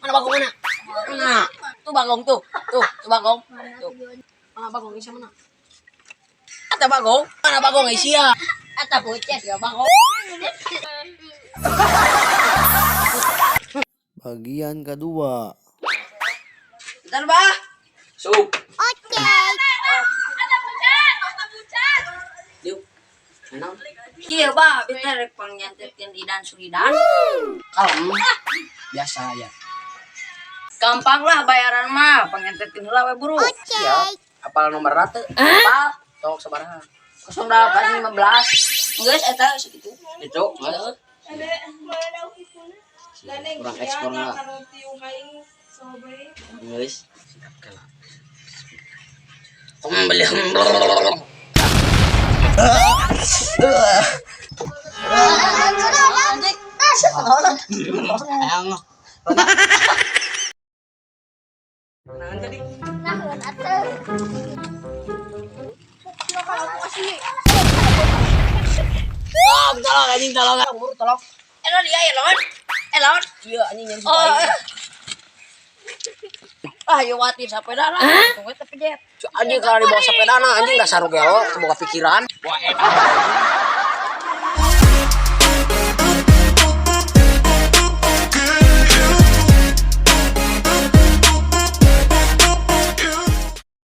Mana bagong mana? Mana? Tuh bagong tuh. Tuh bagong. Tuh. Mana bagong isa mana? Ata bagong? Mana bagong Asia? Ata bocet ya bagong. Bagian kedua. Bentar, Bah. Sup. Oke. Yuk. Enam. Iya, Bah. Bentar penyantetkan Idan Sulidan. Kalem. Biasa ya. Gampang lah bayaran mah. Penyantetkan heula we buru. Ya. Apal nomor rata? Apal. Tok sabaraha? 0815. Geus eta segitu. Itu. Kurang ekspor lah. Geus. Siapkan lah. Beli. Tolong anjing tolong. Tolong. Elon dia Elon. Elon. Iya anjing yang suka. Ah, yo watir sepeda lah. Tunggu tapi dia. Anjing kalau dibawa sepeda nah anjing dasar gelo, boga pikiran. Wah, enak.